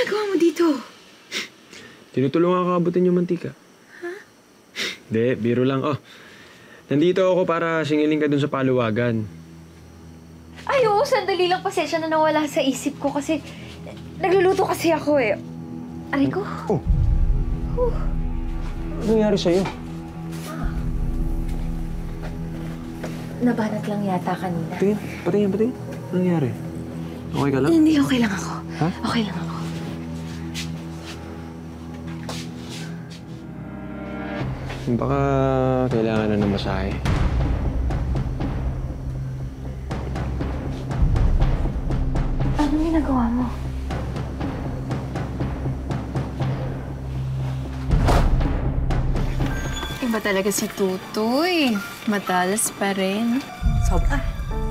ginagawa mo dito? Tinutulungan ka abutin yung mantika. Ha? Hindi, biro lang. Oh, nandito ako para singilin ka dun sa paluwagan. Ay, oo, sandali lang. Pasensya na nawala sa isip ko kasi nagluluto kasi ako eh. Aray ko. Oh. Ano nangyari sa'yo? Nabanat lang yata kanina. Patingin. Ano nangyari? Okay ka lang? Hindi, okay lang ako. Ha? Okay lang ako. Baka kailangan na ng masahe. Anong ginagawa mo? Iba talaga si Tutoy. Matalas pa rin. Sobra.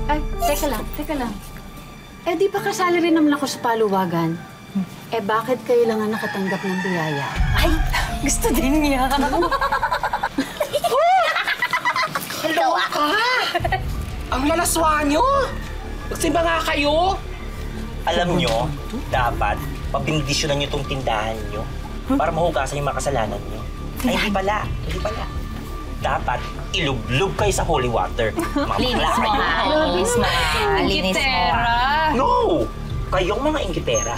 Ay, teka lang. Eh, di ba kasali rin naman ako sa paluwagan? Eh, bakit kayo lang ang nakatanggap ng biyaya? Ay, gusto din niya. Hello, ka! Ang lalaswa nyo! Magsimba nga kayo! Alam nyo, dapat pabindisyonan nyo tong tindahan nyo para mahugasan yung mga kasalanan nyo. Ay, hindi pala. Dapat ilublog kayo sa holy water. Linis mo nga. Linis mo. No! Kayong mga inggitera.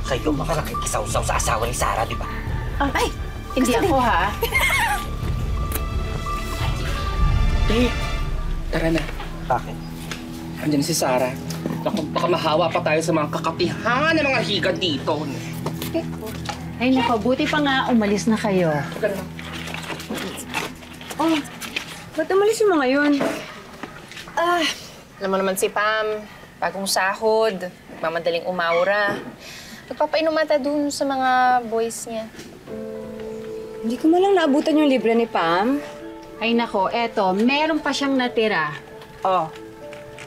Kayo mga nakikisaw-saw sa asawa ni Sarah, di ba? Ay, hindi ako, ha? Tara na. Bakit? Andiyan si Sarah. Naku, baka mahawa pa tayo sa mga kakapihan ng mga higad dito. Ay, naku, buti pa nga umalis na kayo. Oh, ba't umalis mo ngayon? Alam mo naman si Pam, bagong sahod, nagmamadaling umawra. Nagpapainumata dun sa mga boys niya. Hindi ko malang naabutan yung libre ni Pam. Ay, nako, eto, meron pa siyang natira. Oh,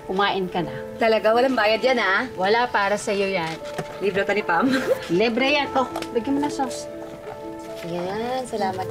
kumain ka na. Talaga, walang bayad yan, ha? Wala para sa'yo yan. Libre ka ni Pam? Libre yan. Oh, bigyan mo na sauce. Yan, salamat.